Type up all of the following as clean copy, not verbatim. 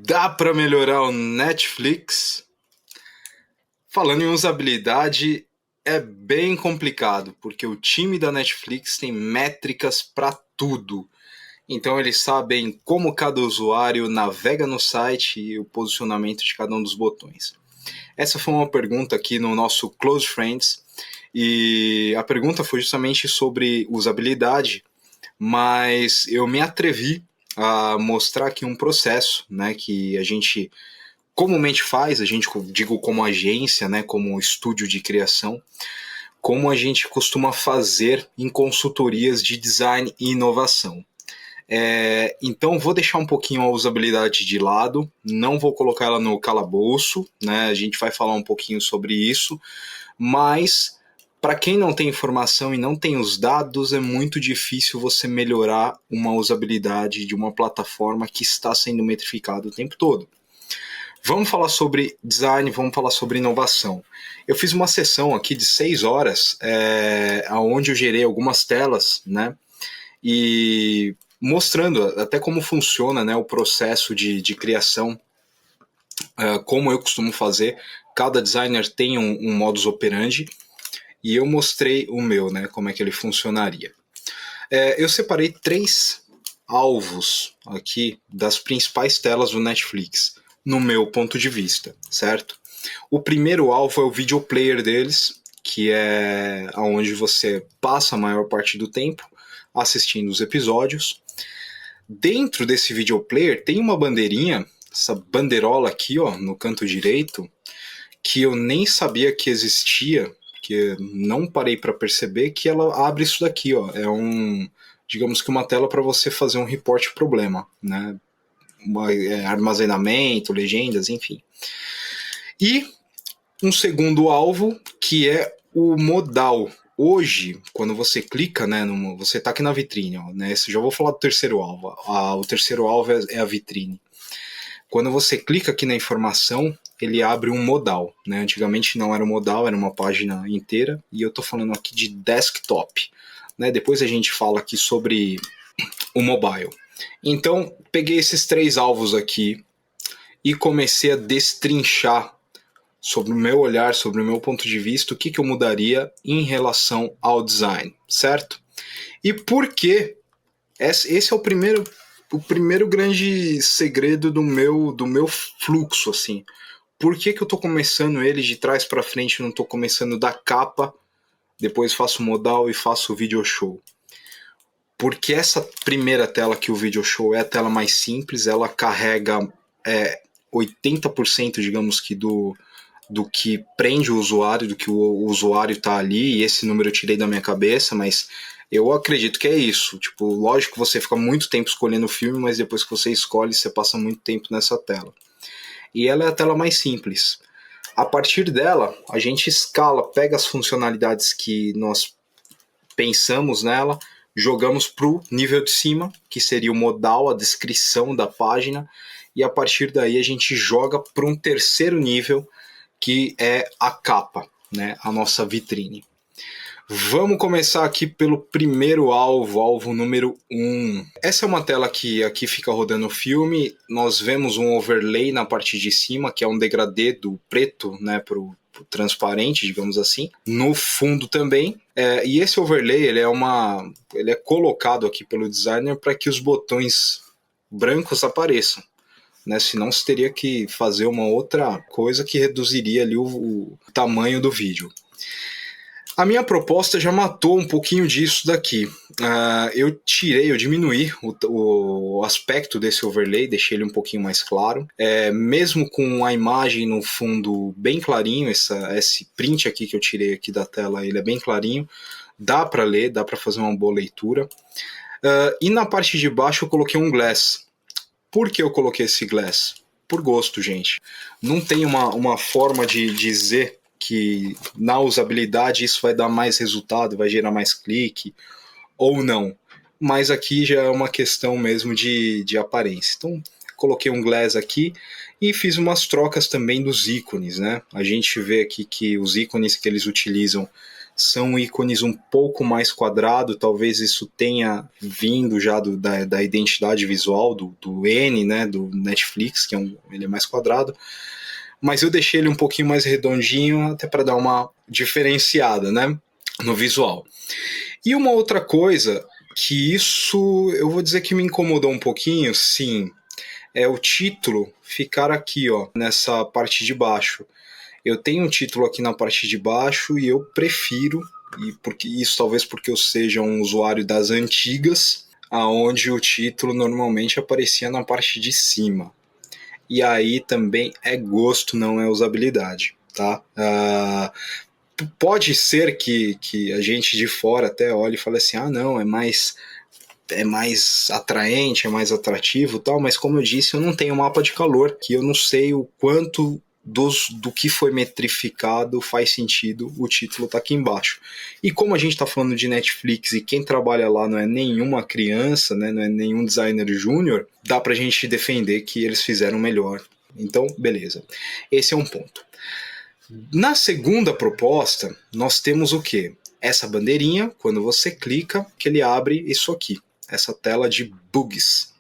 Dá para melhorar o Netflix? Falando em usabilidade, é bem complicado, porque o time da Netflix tem métricas para tudo. Então eles sabem como cada usuário navega no site e o posicionamento de cada um dos botões. Essa foi uma pergunta aqui no nosso Close Friends, e a pergunta foi justamente sobre usabilidade, mas eu me atrevi a mostrar aqui um processo, né, que a gente comumente faz, a gente digo como agência, né, como estúdio de criação, como a gente costuma fazer em consultorias de design e inovação. Então vou deixar um pouquinho a usabilidade de lado, não vou colocar ela no calabouço, né? A gente vai falar um pouquinho sobre isso, mas para quem não tem informação e não tem os dados, é muito difícil você melhorar uma usabilidade de uma plataforma que está sendo metrificada o tempo todo. Vamos falar sobre design, vamos falar sobre inovação. Eu fiz uma sessão aqui de 6 horas, onde eu gerei algumas telas, né? E mostrando até como funciona, né, o processo de criação, como eu costumo fazer. Cada designer tem um modus operandi, e eu mostrei o meu, né, como é que ele funcionaria. Eu separei 3 alvos aqui das principais telas do Netflix, no meu ponto de vista, certo? O primeiro alvo é o video player deles, que é onde você passa a maior parte do tempo assistindo os episódios. Dentro desse video player tem uma bandeirinha, essa bandeirola aqui, ó, no canto direito, que eu nem sabia que existia, que não parei para perceber, que ela abre isso daqui, ó. Digamos que uma tela para você fazer um report problema, né? Armazenamento, legendas, enfim. E um segundo alvo, que é o modal. Hoje, quando você clica, né, você está aqui na vitrine, ó, né, já vou falar do terceiro alvo. O terceiro alvo é a vitrine. Quando você clica aqui na informação, ele abre um modal, né? Antigamente não era um modal, era uma página inteira, e eu estou falando aqui de desktop, né? Depois a gente fala aqui sobre o mobile. Então, peguei esses 3 alvos aqui e comecei a destrinchar sobre o meu olhar, sobre o meu ponto de vista, o que eu mudaria em relação ao design, certo? E por que? Esse é o primeiro grande segredo do meu fluxo, assim. Por que eu estou começando ele de trás para frente, não estou começando da capa, depois faço modal e faço o video show? Porque essa primeira tela aqui, o video show, é a tela mais simples, ela carrega 80%, digamos que, do que prende o usuário, do que o usuário está ali, e esse número eu tirei da minha cabeça, mas eu acredito que é isso. Tipo, lógico que você fica muito tempo escolhendo o filme, mas depois que você escolhe, você passa muito tempo nessa tela. E ela é a tela mais simples. A partir dela, a gente escala, pega as funcionalidades que nós pensamos nela, jogamos para o nível de cima, que seria o modal, a descrição da página, e a partir daí a gente joga para um terceiro nível, que é a capa, né, a nossa vitrine. Vamos começar aqui pelo primeiro alvo número 1. Essa é uma tela que aqui fica rodando o filme. Nós vemos um overlay na parte de cima, que é um degradê do preto, né, pro transparente, digamos assim. No fundo também. E esse overlay ele é colocado aqui pelo designer para que os botões brancos apareçam, né? Senão você teria que fazer uma outra coisa que reduziria ali o tamanho do vídeo. A minha proposta já matou um pouquinho disso daqui. Eu diminuí o aspecto desse overlay, deixei ele um pouquinho mais claro. Mesmo com a imagem no fundo bem clarinho, esse print aqui que eu tirei aqui da tela, ele é bem clarinho. Dá para ler, dá para fazer uma boa leitura. E na parte de baixo eu coloquei um glass. Por que eu coloquei esse glass? Por gosto, gente. Não tem uma forma de dizer que na usabilidade isso vai dar mais resultado, vai gerar mais clique, ou não. Mas aqui já é uma questão mesmo de aparência. Então, coloquei um glass aqui e fiz umas trocas também dos ícones, né? A gente vê aqui que os ícones que eles utilizam são ícones um pouco mais quadrado, talvez isso tenha vindo já da identidade visual do N, né, do Netflix, que ele é mais quadrado, mas eu deixei ele um pouquinho mais redondinho, até para dar uma diferenciada, né, no visual. E uma outra coisa, que isso eu vou dizer que me incomodou um pouquinho, sim, é o título ficar aqui, ó, nessa parte de baixo. Eu tenho um título aqui na parte de baixo e eu prefiro, e porque isso talvez porque eu seja um usuário das antigas, aonde o título normalmente aparecia na parte de cima. E aí também é gosto, não é usabilidade, tá? Pode ser que a gente de fora até olhe e fale assim, não, é mais atraente, é mais atrativo, tal, mas como eu disse, eu não tenho mapa de calor, que eu não sei o quanto do que foi metrificado faz sentido o título tá aqui embaixo. E como a gente está falando de Netflix e quem trabalha lá não é nenhuma criança, né, não é nenhum designer júnior, dá pra gente defender que eles fizeram melhor. Então, beleza. Esse é um ponto. Na segunda proposta, nós temos o quê? Essa bandeirinha, quando você clica, que ele abre isso aqui, essa tela de bugs.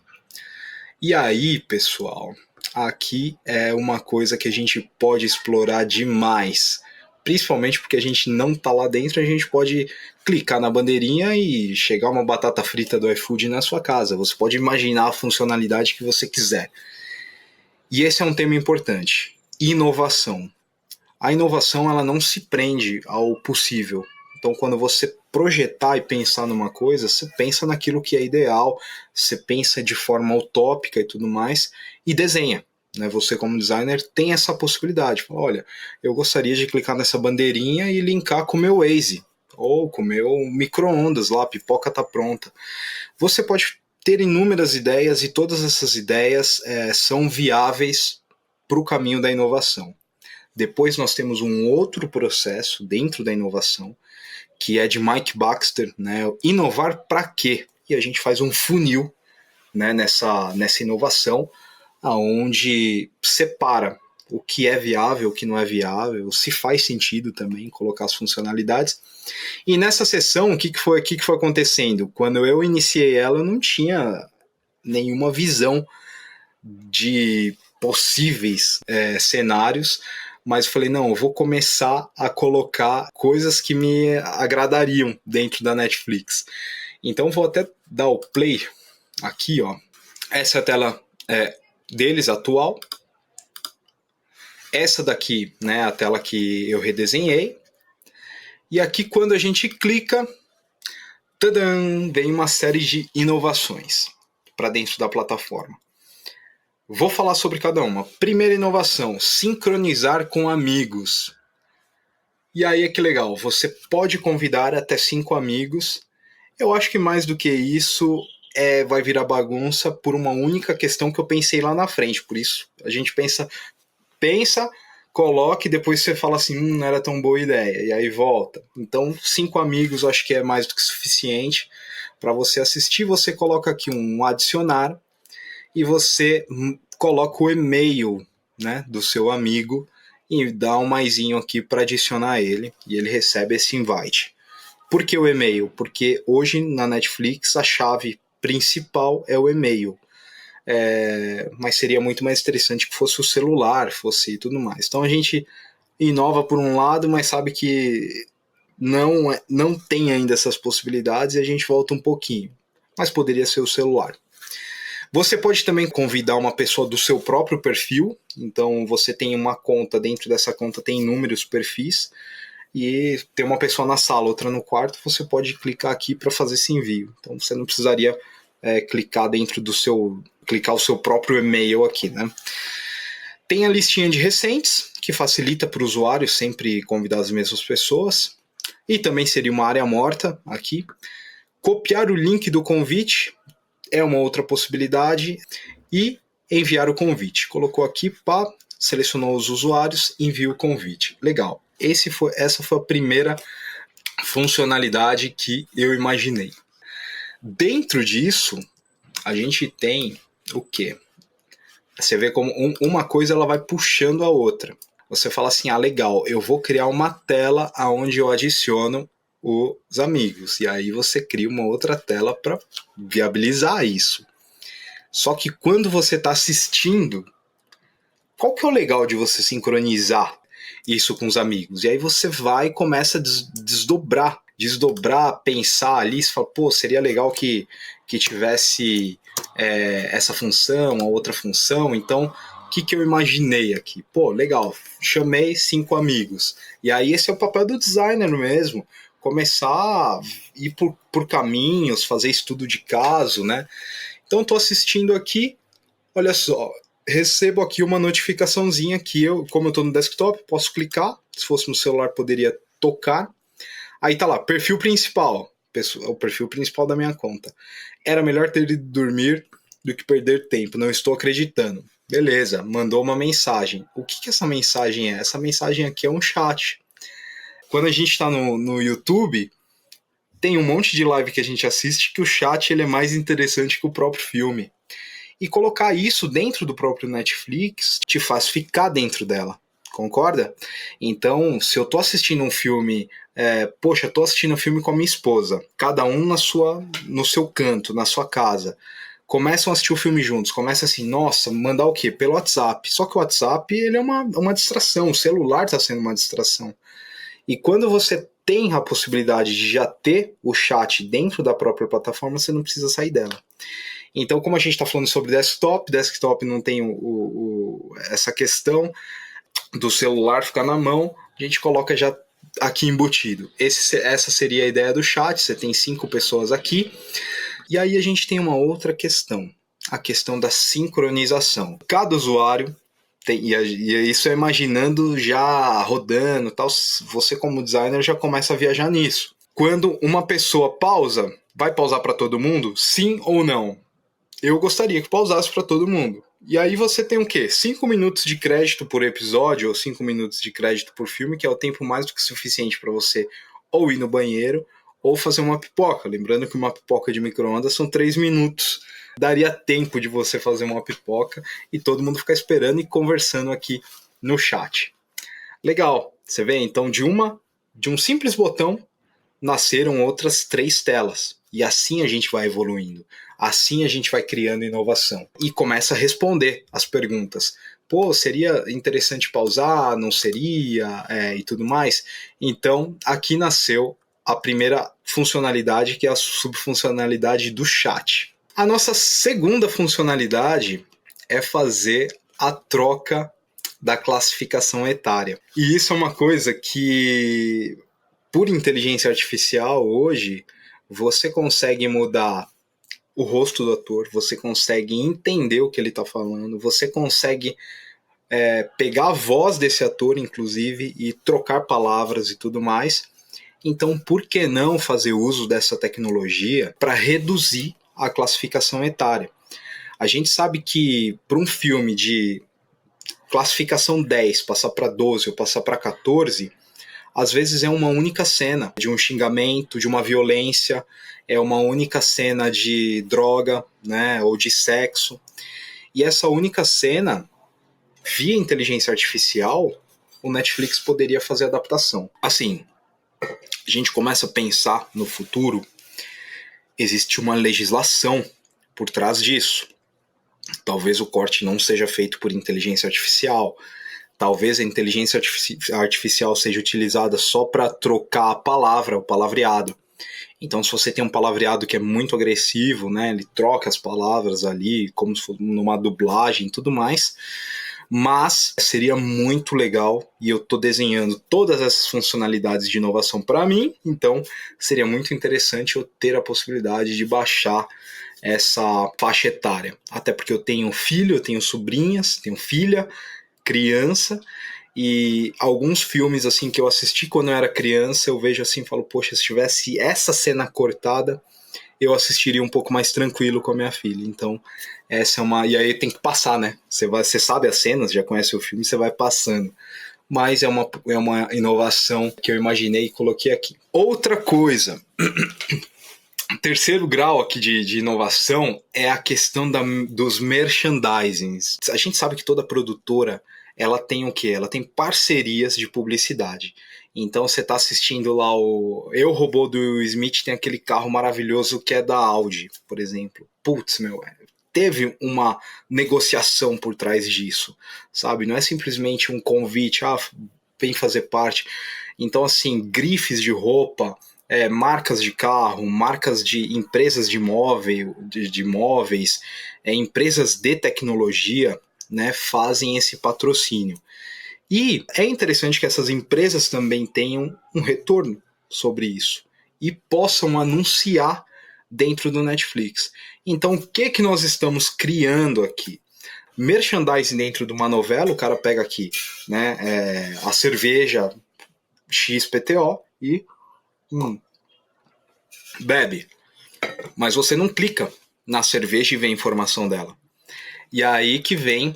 E aí, pessoal, aqui é uma coisa que a gente pode explorar demais, principalmente porque a gente não está lá dentro, a gente pode clicar na bandeirinha e chegar uma batata frita do iFood na sua casa. Você pode imaginar a funcionalidade que você quiser. E esse é um tema importante, inovação. A inovação ela não se prende ao possível. Então, quando você projetar e pensar numa coisa, você pensa naquilo que é ideal, você pensa de forma utópica e tudo mais, e desenha. Né? Você, como designer, tem essa possibilidade. Fala, olha, eu gostaria de clicar nessa bandeirinha e linkar com o meu Waze, ou com o meu micro-ondas lá, a pipoca está pronta. Você pode ter inúmeras ideias e todas essas ideias são viáveis para o caminho da inovação. Depois nós temos um outro processo dentro da inovação, que é de Mike Baxter, né? Inovar para quê? E a gente faz um funil, né, nessa inovação, aonde separa o que é viável, o que não é viável, se faz sentido também colocar as funcionalidades. E nessa sessão, o que foi acontecendo? Quando eu iniciei ela, eu não tinha nenhuma visão de possíveis cenários, mas eu falei, não, eu vou começar a colocar coisas que me agradariam dentro da Netflix. Então vou até dar o play aqui, ó. Essa é a tela deles atual. Essa daqui, né, a tela que eu redesenhei. E aqui quando a gente clica, tadam, vem uma série de inovações para dentro da plataforma. Vou falar sobre cada uma. Primeira inovação, sincronizar com amigos. E aí é que legal, você pode convidar até 5 amigos. Eu acho que mais do que isso vai virar bagunça por uma única questão que eu pensei lá na frente. Por isso, a gente pensa, coloque, depois você fala assim, não era tão boa ideia, e aí volta. Então, 5 amigos eu acho que é mais do que suficiente para você assistir. Você coloca aqui um adicionar, e você coloca o e-mail, né, do seu amigo e dá um maisinho aqui para adicionar ele e ele recebe esse invite. Por que o e-mail? Porque hoje na Netflix a chave principal é o e-mail. Mas seria muito mais interessante que fosse o celular, fosse tudo mais. Então a gente inova por um lado, mas sabe que não tem ainda essas possibilidades e a gente volta um pouquinho. Mas poderia ser o celular. Você pode também convidar uma pessoa do seu próprio perfil, então você tem uma conta, dentro dessa conta tem inúmeros perfis, e tem uma pessoa na sala, outra no quarto, você pode clicar aqui para fazer esse envio. Então você não precisaria clicar clicar o seu próprio e-mail aqui, né? Tem a listinha de recentes, que facilita para o usuário sempre convidar as mesmas pessoas, e também seria uma área morta aqui. Copiar o link do convite é uma outra possibilidade, e enviar o convite. Colocou aqui, selecionou os usuários, envia o convite. Legal. Essa foi a primeira funcionalidade que eu imaginei. Dentro disso, a gente tem o quê? Você vê como uma coisa ela vai puxando a outra. você fala assim, legal, eu vou criar uma tela onde eu adiciono os amigos. E aí você cria uma outra tela para viabilizar isso. Só que quando você está assistindo, qual que é o legal de você sincronizar isso com os amigos? E aí você vai e começa a desdobrar, pensar ali, você fala, pô, seria legal que tivesse essa função, a outra função, então o que eu imaginei aqui? Pô, legal, chamei 5 amigos. E aí esse é o papel do designer mesmo, começar a ir por caminhos, fazer estudo de caso, né? Então estou assistindo aqui, olha só, recebo aqui uma notificaçãozinha que como eu estou no desktop, posso clicar, se fosse no celular poderia tocar, aí tá lá, perfil principal, o perfil principal da minha conta. Era melhor ter ido dormir do que perder tempo, não estou acreditando. Beleza, mandou uma mensagem. O que essa mensagem é? Essa mensagem aqui é um chat. Quando a gente está no YouTube, tem um monte de live que a gente assiste que o chat ele é mais interessante que o próprio filme. E colocar isso dentro do próprio Netflix te faz ficar dentro dela, concorda? Então, se eu tô assistindo um filme, poxa, tô assistindo um filme com a minha esposa, cada um no seu canto, na sua casa, começam a assistir o filme juntos, começa assim, nossa, mandar o quê? Pelo WhatsApp. Só que o WhatsApp, ele é uma distração, o celular está sendo uma distração. E quando você tem a possibilidade de já ter o chat dentro da própria plataforma, você não precisa sair dela. Então, como a gente está falando sobre desktop não tem essa questão do celular ficar na mão, a gente coloca já aqui embutido. Essa seria a ideia do chat, você tem 5 pessoas aqui, e aí a gente tem uma outra questão, a questão da sincronização. Cada usuário, e isso é imaginando já rodando, tal, você como designer já começa a viajar nisso. Quando uma pessoa pausa, vai pausar para todo mundo? Sim ou não? Eu gostaria que pausasse para todo mundo. E aí você tem o quê? 5 minutos de crédito por episódio, ou 5 minutos de crédito por filme, que é o tempo mais do que suficiente para você ou ir no banheiro, ou fazer uma pipoca. Lembrando que uma pipoca de micro-ondas são 3 minutos. Daria tempo de você fazer uma pipoca e todo mundo ficar esperando e conversando aqui no chat. Legal, você vê? Então de um simples botão nasceram outras 3 telas. E assim a gente vai evoluindo. Assim a gente vai criando inovação. E começa a responder as perguntas. Pô, seria interessante pausar? Não seria? E tudo mais. Então, aqui nasceu a primeira funcionalidade, que é a subfuncionalidade do chat. A nossa segunda funcionalidade é fazer a troca da classificação etária. E isso é uma coisa que, por inteligência artificial, hoje, você consegue mudar o rosto do ator, você consegue entender o que ele está falando, você consegue pegar a voz desse ator, inclusive, e trocar palavras e tudo mais. Então, por que não fazer uso dessa tecnologia para reduzir a classificação etária? A gente sabe que para um filme de classificação 10 passar para 12 ou passar para 14, às vezes é uma única cena de um xingamento, de uma violência, é uma única cena de droga, né, ou de sexo. E essa única cena, via inteligência artificial, o Netflix poderia fazer adaptação. Assim, a gente começa a pensar no futuro, existe uma legislação por trás disso. Talvez o corte não seja feito por inteligência artificial, talvez a inteligência artificial seja utilizada só para trocar a palavra, o palavreado. Então, se você tem um palavreado que é muito agressivo, né, ele troca as palavras ali, como se fosse numa dublagem e tudo mais. Mas seria muito legal, e eu estou desenhando todas essas funcionalidades de inovação para mim, então seria muito interessante eu ter a possibilidade de baixar essa faixa etária. Até porque eu tenho filho, eu tenho sobrinhas, tenho filha, criança, e alguns filmes assim que eu assisti quando eu era criança, eu vejo assim e falo, poxa, se tivesse essa cena cortada, eu assistiria um pouco mais tranquilo com a minha filha. Então, essa é uma... E aí tem que passar, né? Você sabe as cenas, já conhece o filme, você vai passando. Mas é uma inovação que eu imaginei e coloquei aqui. Outra coisa Terceiro grau aqui de inovação é a questão dos merchandisings. A gente sabe que toda produtora ela tem o quê? Ela tem parcerias de publicidade. Então você está assistindo lá o Eu, Robô do Will Smith, tem aquele carro maravilhoso que é da Audi, por exemplo. Putz, meu, teve uma negociação por trás disso, sabe? Não é simplesmente um convite, vem fazer parte. Então, assim, grifes de roupa, marcas de carro, marcas de empresas de móveis, empresas de tecnologia, né, fazem esse patrocínio. E é interessante que essas empresas também tenham um retorno sobre isso e possam anunciar dentro do Netflix. Então, o que nós estamos criando aqui? Merchandising dentro de uma novela, o cara pega aqui, né, a cerveja XPTO e bebe. Mas você não clica na cerveja e vê a informação dela. E aí que vem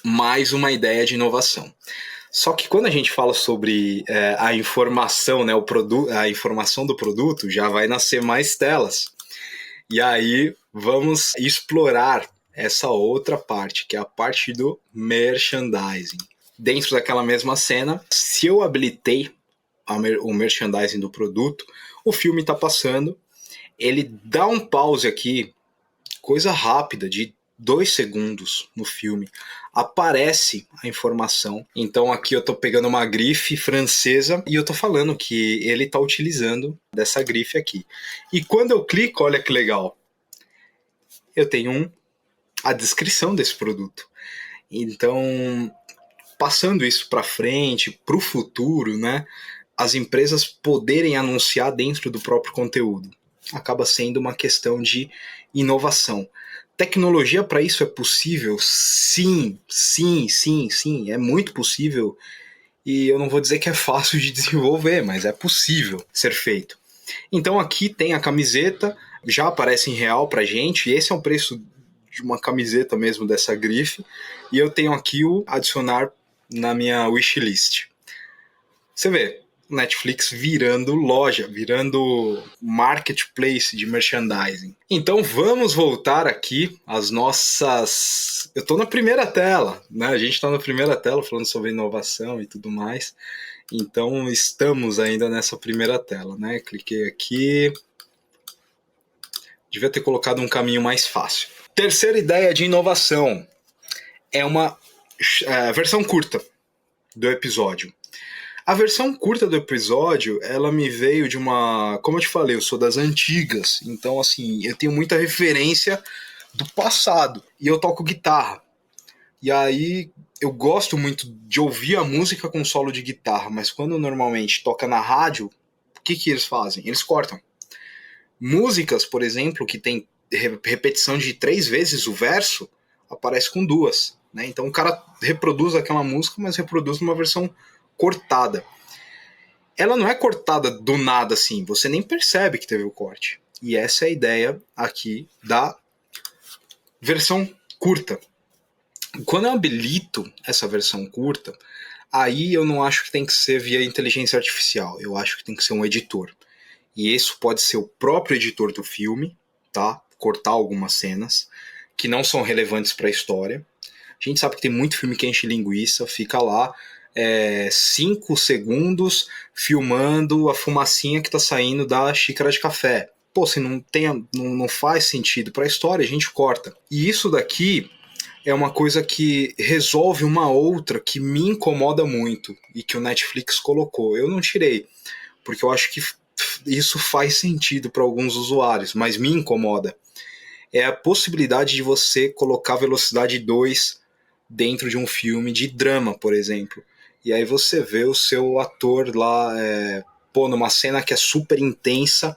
mais uma ideia de inovação. Só que quando a gente fala sobre a informação, né, a informação do produto, já vai nascer mais telas. E aí vamos explorar essa outra parte, que é a parte do merchandising. Dentro daquela mesma cena, se eu habilitei o merchandising do produto, o filme está passando, ele dá um pause aqui, coisa rápida, de 2 segundos no filme, aparece a informação. Então aqui eu estou pegando uma grife francesa e eu estou falando que ele está utilizando dessa grife aqui. E quando eu clico, olha que legal, eu tenho a descrição desse produto. Então, passando isso para frente, para o futuro, né, as empresas poderem anunciar dentro do próprio conteúdo. Acaba sendo uma questão de inovação. Tecnologia para isso é possível? Sim, é muito possível. E eu não vou dizer que é fácil de desenvolver, mas é possível ser feito. Então aqui tem a camiseta, já aparece em real pra gente, e esse é o preço de uma camiseta mesmo dessa grife, e eu tenho aqui o adicionar na minha wishlist. Você vê, Netflix virando loja, virando marketplace de merchandising. Então vamos voltar aqui às nossas... Eu estou na primeira tela, né? A gente está na primeira tela falando sobre inovação e tudo mais. Então estamos ainda nessa primeira tela, né? Cliquei aqui. Devia ter colocado um caminho mais fácil. Terceira ideia de inovação é uma versão curta do episódio. A versão curta do episódio, ela me veio de uma... Como eu te falei, eu sou das antigas. Então, assim, eu tenho muita referência do passado. E eu toco guitarra. E aí, eu gosto muito de ouvir a música com solo de guitarra. Mas quando normalmente toca na rádio, o que eles fazem? Eles cortam. Músicas, por exemplo, que tem repetição de 3 vezes o verso, aparece com 2. Né? Então, o cara reproduz aquela música, mas reproduz numa versão cortada. Ela não é cortada do nada assim, você nem percebe que teve o corte. E essa é a ideia aqui da versão curta. Quando eu habilito essa versão curta, aí eu não acho que tem que ser via inteligência artificial, eu acho que tem que ser um editor. E isso pode ser o próprio editor do filme, tá? Cortar algumas cenas que não são relevantes para a história. A gente sabe que tem muito filme que enche linguiça, fica lá 5 segundos filmando a fumacinha que tá saindo da xícara de café. Pô, se não faz sentido para a história, a gente corta. E isso daqui é uma coisa que resolve uma outra que me incomoda muito e que o Netflix colocou. Eu não tirei, porque eu acho que isso faz sentido para alguns usuários, mas me incomoda. É a possibilidade de você colocar velocidade 2 dentro de um filme de drama, por exemplo. E aí você vê o seu ator lá, numa cena que é super intensa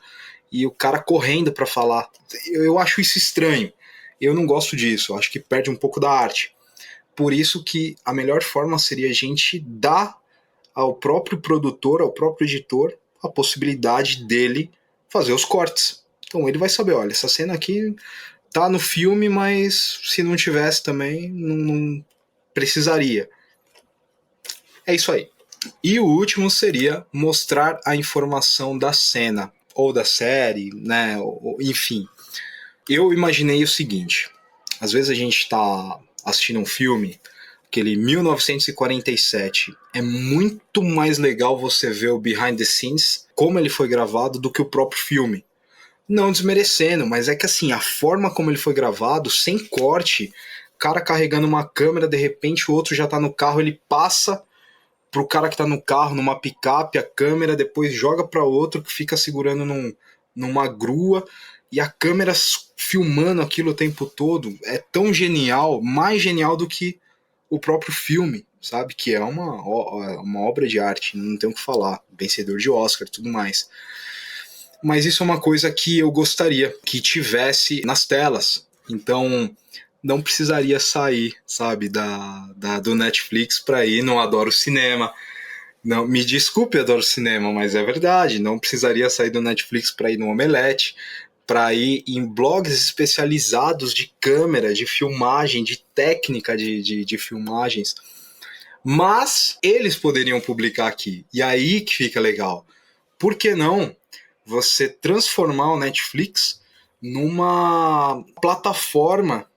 e o cara correndo para falar. Eu acho isso estranho. Eu não gosto disso. Eu acho que perde um pouco da arte. Por isso que a melhor forma seria a gente dar ao próprio produtor, ao próprio editor, a possibilidade dele fazer os cortes. Então ele vai saber, olha, essa cena aqui tá no filme, mas se não tivesse também, não precisaria. É isso aí. E o último seria mostrar a informação da cena. ou da série, né? Enfim, eu imaginei o seguinte: às vezes a gente está assistindo um filme, aquele 1947, é muito mais legal você ver o behind the scenes, como ele foi gravado, do que o próprio filme. Não desmerecendo, mas é que assim, a forma como ele foi gravado, sem corte, cara carregando uma câmera, de repente o outro já tá no carro, ele passa pro cara que tá no carro, numa picape, a câmera, depois joga para outro que fica segurando numa grua, e a câmera filmando aquilo o tempo todo. É tão genial, mais genial do que o próprio filme, sabe? Que é uma obra de arte, não tem o que falar. Vencedor de Oscar e tudo mais. Mas isso é uma coisa que eu gostaria que tivesse nas telas. Então, não precisaria sair, sabe, do Netflix para ir no Adoro Cinema. Não, me desculpe, Adoro Cinema, mas é verdade. Não precisaria sair do Netflix para ir no Omelete, para ir em blogs especializados de câmera, de filmagem, de técnica de filmagens. Mas eles poderiam publicar aqui. E aí que fica legal. Por que não você transformar o Netflix numa plataforma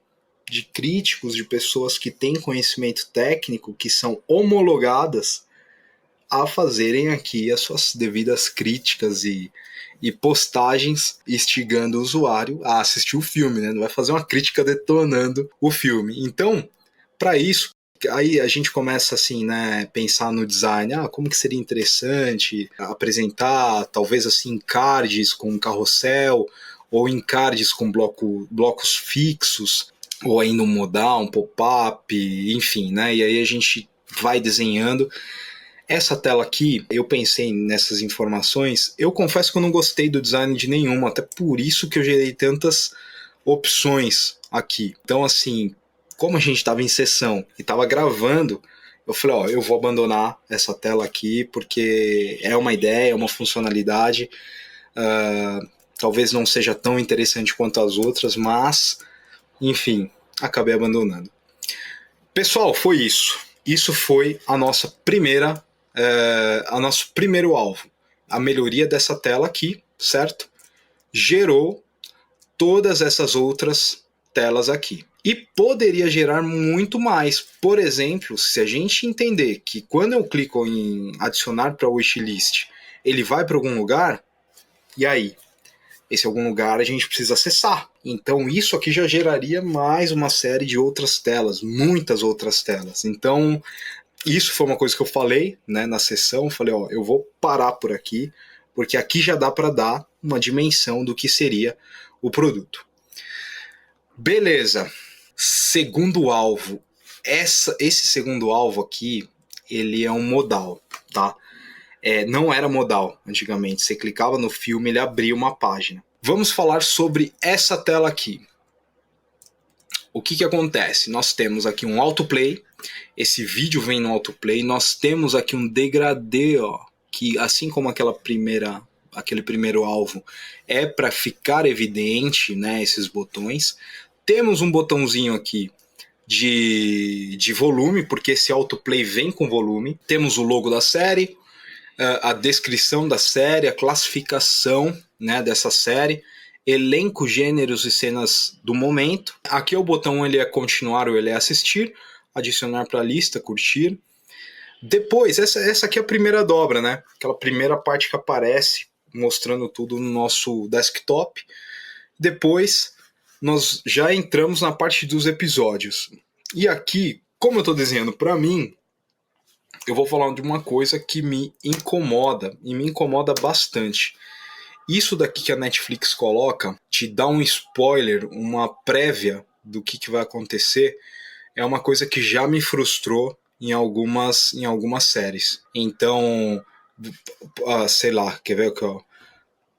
de críticos, de pessoas que têm conhecimento técnico, que são homologadas a fazerem aqui as suas devidas críticas e postagens, instigando o usuário a assistir o filme, né? Não vai fazer uma crítica detonando o filme. Então, para isso, aí a gente começa assim, né, pensar no design, como que seria interessante apresentar, talvez assim, cards com carrossel, ou encardes com blocos fixos, ou ainda um modal, um pop-up, enfim, né, e aí a gente vai desenhando. Essa tela aqui, eu pensei nessas informações, eu confesso que eu não gostei do design de nenhuma, até por isso que eu gerei tantas opções aqui. Então assim, como a gente estava em sessão e estava gravando, eu falei, eu vou abandonar essa tela aqui porque é uma ideia, é uma funcionalidade, talvez não seja tão interessante quanto as outras, mas, enfim, acabei abandonando. Pessoal, foi isso. Isso foi a nossa a nosso primeiro alvo. A melhoria dessa tela aqui, certo? Gerou todas essas outras telas aqui. E poderia gerar muito mais. Por exemplo, se a gente entender que quando eu clico em adicionar para o wishlist, ele vai para algum lugar, e aí? Esse algum lugar a gente precisa acessar. Então isso aqui já geraria mais uma série de outras telas, muitas outras telas. Então isso foi uma coisa que eu falei, né, na sessão, falei, eu vou parar por aqui, porque aqui já dá para dar uma dimensão do que seria o produto. Beleza. Segundo alvo. Esse segundo alvo aqui, ele é um modal, tá? Não era modal antigamente. Você clicava no filme, ele abria uma página. Vamos falar sobre essa tela aqui. O que acontece? Nós temos aqui um autoplay. Esse vídeo vem no autoplay. Nós temos aqui um degradê, que assim como aquele primeiro alvo é para ficar evidente, né, esses botões. Temos um botãozinho aqui de volume, porque esse autoplay vem com volume. Temos o logo da série, a descrição da série, a classificação, né, dessa série, elenco, gêneros e cenas do momento. Aqui o botão ele é continuar ou ele é assistir, adicionar para a lista, curtir. Depois, essa aqui é a primeira dobra, né? Aquela primeira parte que aparece mostrando tudo no nosso desktop. Depois nós já entramos na parte dos episódios. E aqui, como eu estou desenhando para mim, eu vou falar de uma coisa que me incomoda, e me incomoda bastante. Isso daqui que a Netflix coloca, te dá um spoiler, uma prévia do que vai acontecer, é uma coisa que já me frustrou em algumas séries. Então, sei lá, quer ver o que eu...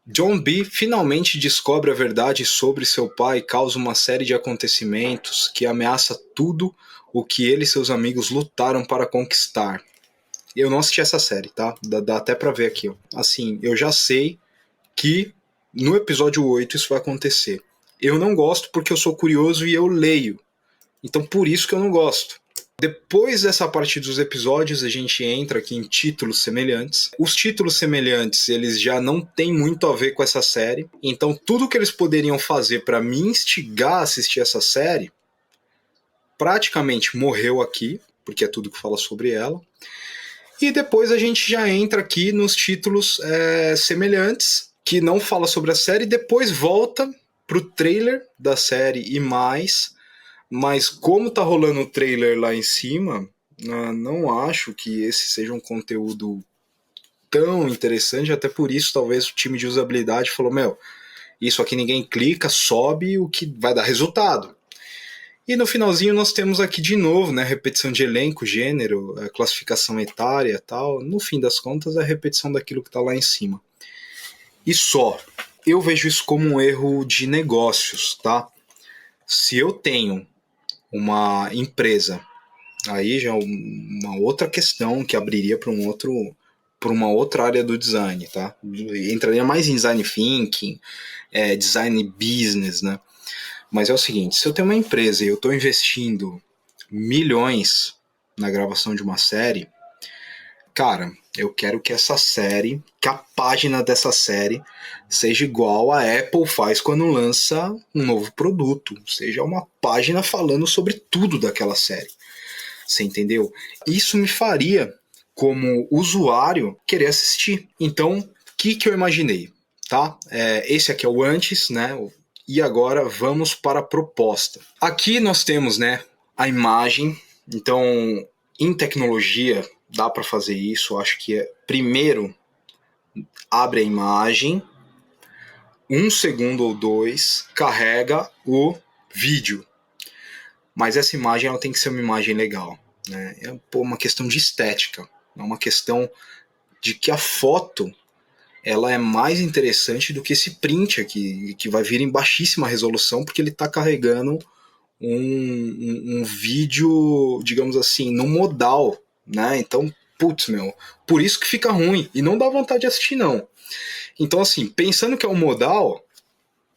John B. finalmente descobre a verdade sobre seu pai e causa uma série de acontecimentos que ameaça tudo o que ele e seus amigos lutaram para conquistar. Eu não assisti essa série, tá? Dá até pra ver aqui, ó. Assim, eu já sei que no episódio 8 isso vai acontecer. Eu não gosto porque eu sou curioso e eu leio. Então por isso que eu não gosto. Depois dessa parte dos episódios, a gente entra aqui em títulos semelhantes. Os títulos semelhantes, eles já não têm muito a ver com essa série. Então, tudo que eles poderiam fazer para me instigar a assistir essa série, praticamente morreu aqui, porque é tudo que fala sobre ela. E depois a gente já entra aqui nos títulos semelhantes, que não fala sobre a série, depois volta pro trailer da série e mais. Mas como tá rolando o trailer lá em cima, não acho que esse seja um conteúdo tão interessante, até por isso talvez o time de usabilidade falou, isso aqui ninguém clica, sobe o que vai dar resultado. E no finalzinho nós temos aqui de novo, né, repetição de elenco, gênero, classificação etária e tal. No fim das contas é a repetição daquilo que tá lá em cima. E só, eu vejo isso como um erro de negócios, tá? Se eu tenho uma empresa, aí já é uma outra questão que abriria para uma outra área do design, tá? Entraria mais em design thinking, design business, né? Mas é o seguinte, se eu tenho uma empresa e eu estou investindo milhões na gravação de uma série, cara, eu quero que essa série, que a página dessa série seja igual a Apple faz quando lança um novo produto, seja uma página falando sobre tudo daquela série. Você entendeu? Isso me faria, como usuário, querer assistir. Então, o que eu imaginei? Tá? Esse aqui é o antes, né? E agora vamos para a proposta. Aqui nós temos, né, a imagem. Então, em tecnologia, dá para fazer isso. Acho que primeiro abre a imagem, 1 segundo ou 2, carrega o vídeo. Mas essa imagem ela tem que ser uma imagem legal, né? É uma questão de estética, é uma questão de que a foto ela é mais interessante do que esse print aqui, que vai vir em baixíssima resolução, porque ele está carregando um vídeo, digamos assim, no modal, né? Então, por isso que fica ruim, e não dá vontade de assistir, não. Então, assim, pensando que é um modal,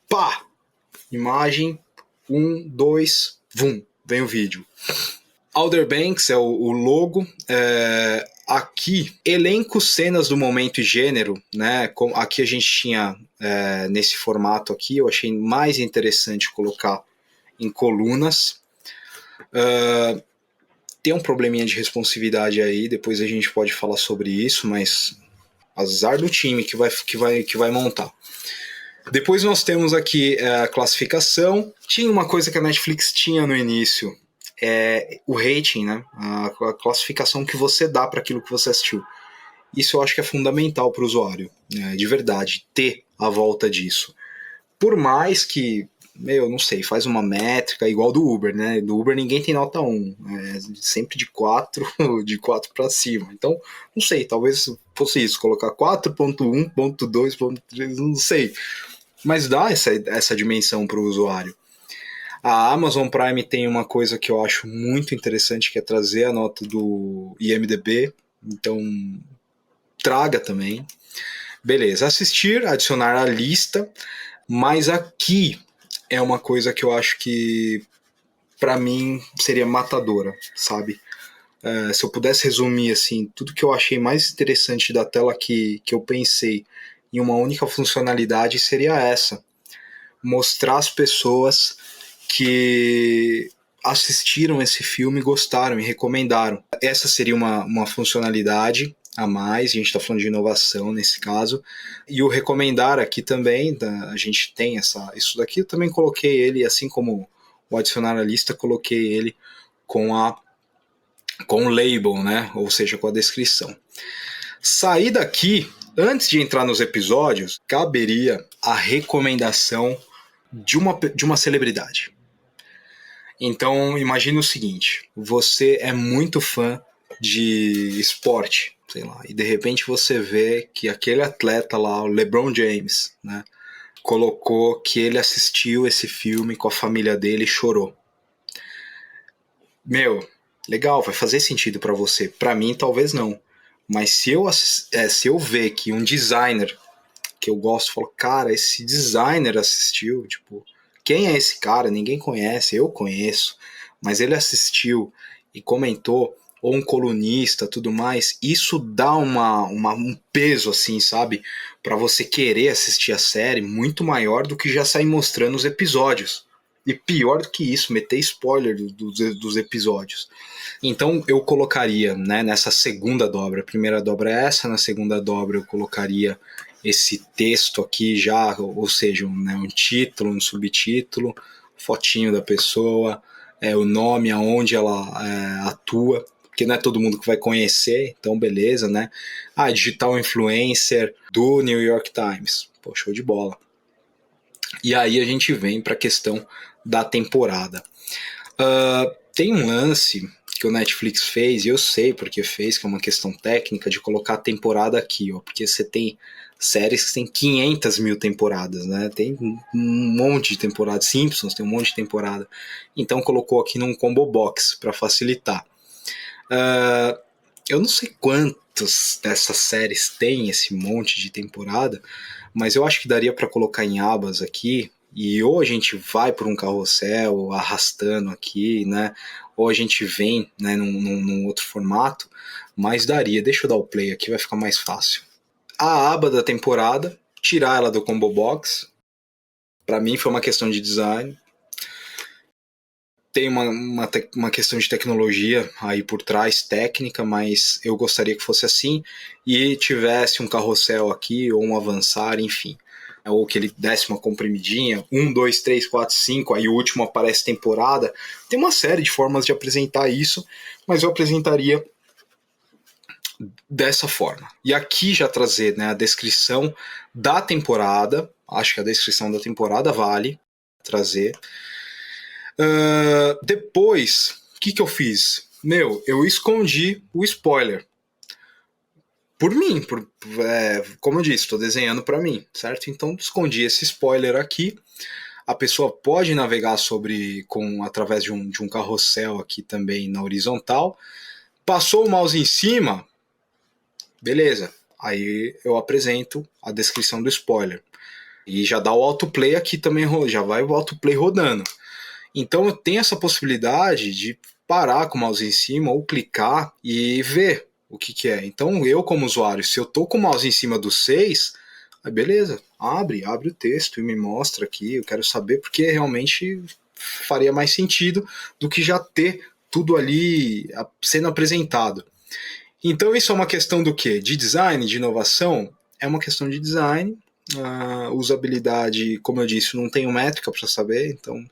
pá, imagem, 2, vem o vídeo. Outer Banks é o logo. Aqui, elenco, cenas do momento e gênero, né? Aqui a gente tinha nesse formato aqui, eu achei mais interessante colocar em colunas. Tem um probleminha de responsividade aí, depois a gente pode falar sobre isso, mas azar do time que vai montar. Depois nós temos aqui a classificação. Tinha uma coisa que a Netflix tinha no início, o rating, né? A classificação que você dá para aquilo que você assistiu. Isso eu acho que é fundamental para o usuário, né? De verdade, ter a volta disso. Por mais que, não sei, faz uma métrica igual do Uber, né? Do Uber ninguém tem nota 1, sempre de 4, de 4 para cima. Então, não sei, talvez fosse isso, colocar 4.1, 4.2, 4.3, não sei. Mas dá essa dimensão para o usuário. A Amazon Prime tem uma coisa que eu acho muito interessante, que é trazer a nota do IMDb. Então, traga também. Beleza, assistir, adicionar à lista. Mas aqui é uma coisa que eu acho que, para mim, seria matadora, sabe? Se eu pudesse resumir assim, tudo que eu achei mais interessante da tela que eu pensei em uma única funcionalidade seria essa. Mostrar às pessoas que assistiram esse filme, gostaram e recomendaram. Essa seria uma funcionalidade a mais, a gente está falando de inovação nesse caso. E o recomendar aqui também, a gente tem isso daqui, eu também coloquei ele, assim como o adicionar à lista, coloquei ele com o label, né? Ou seja, com a descrição. Sair daqui, antes de entrar nos episódios, caberia a recomendação de uma celebridade. Então, imagine o seguinte, você é muito fã de esporte, sei lá, e de repente você vê que aquele atleta lá, o LeBron James, né, colocou que ele assistiu esse filme com a família dele e chorou. Legal, vai fazer sentido para você. Para mim, talvez não. Mas se eu ver que um designer que eu gosto, falo, cara, esse designer assistiu, tipo, quem é esse cara? Ninguém conhece, eu conheço, mas ele assistiu e comentou, ou um colunista, tudo mais, isso dá um peso, assim, sabe? Para você querer assistir a série muito maior do que já sair mostrando os episódios. E pior do que isso, meter spoiler dos episódios. Então eu colocaria, né, nessa segunda dobra, a primeira dobra é essa, na segunda dobra eu colocaria esse texto aqui já, ou seja, um título, um subtítulo, fotinho da pessoa, o nome, aonde ela atua, porque não é todo mundo que vai conhecer, então beleza, né? Digital influencer do New York Times, pô, show de bola. E aí a gente vem para a questão da temporada. Tem um lance que o Netflix fez, e eu sei porque fez, que é uma questão técnica, de colocar a temporada aqui, ó, porque você tem séries que tem 500 mil temporadas, né? Tem um monte de temporadas. Simpsons tem um monte de temporada. Então colocou aqui num combo box para facilitar. Eu não sei quantas dessas séries tem esse monte de temporada, mas eu acho que daria para colocar em abas aqui, e ou a gente vai por um carrossel arrastando aqui, né? Ou a gente vem, né, num outro formato, mas daria. Deixa eu dar o play aqui, vai ficar mais fácil. A aba da temporada, tirar ela do combo box, para mim foi uma questão de design. Tem uma questão de tecnologia aí por trás, técnica, mas eu gostaria que fosse assim e tivesse um carrossel aqui ou um avançar, enfim. Ou que ele desse uma comprimidinha, 1, 2, 3, 4, 5, aí o último aparece temporada. Tem uma série de formas de apresentar isso, mas eu apresentaria dessa forma. E aqui já trazer, né, a descrição da temporada, acho que a descrição da temporada vale trazer. Depois, o que eu fiz? Eu escondi o spoiler. Por mim, como eu disse, estou desenhando para mim, certo? Então escondi esse spoiler aqui. A pessoa pode navegar através de um carrossel aqui também na horizontal. Passou o mouse em cima, beleza. Aí eu apresento a descrição do spoiler. E já dá o autoplay aqui também, já vai o autoplay rodando. Então eu tenho essa possibilidade de parar com o mouse em cima ou clicar e ver o que é. Então eu, como usuário, se eu tô com o mouse em cima do 6, aí beleza, abre o texto e me mostra aqui, eu quero saber, porque realmente faria mais sentido do que já ter tudo ali sendo apresentado. Então isso é uma questão do quê? De design, de inovação? É uma questão de design. Usabilidade, como eu disse, não tenho métrica para saber, então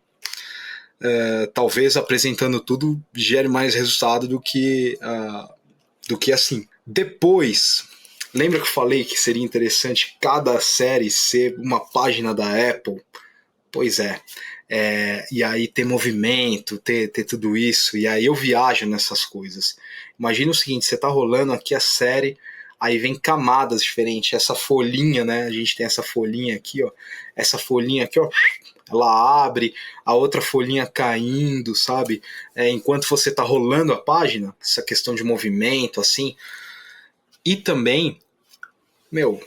talvez apresentando tudo gere mais resultado do que assim. Depois, lembra que eu falei que seria interessante cada série ser uma página da Apple? Pois é. E aí ter movimento, ter tudo isso, e aí eu viajo nessas coisas. Imagina o seguinte, você tá rolando aqui a série, aí vem camadas diferentes, essa folhinha, né, a gente tem essa folhinha aqui, ó, ela abre, a outra folhinha caindo, sabe, enquanto você tá rolando a página, essa questão de movimento, assim, e também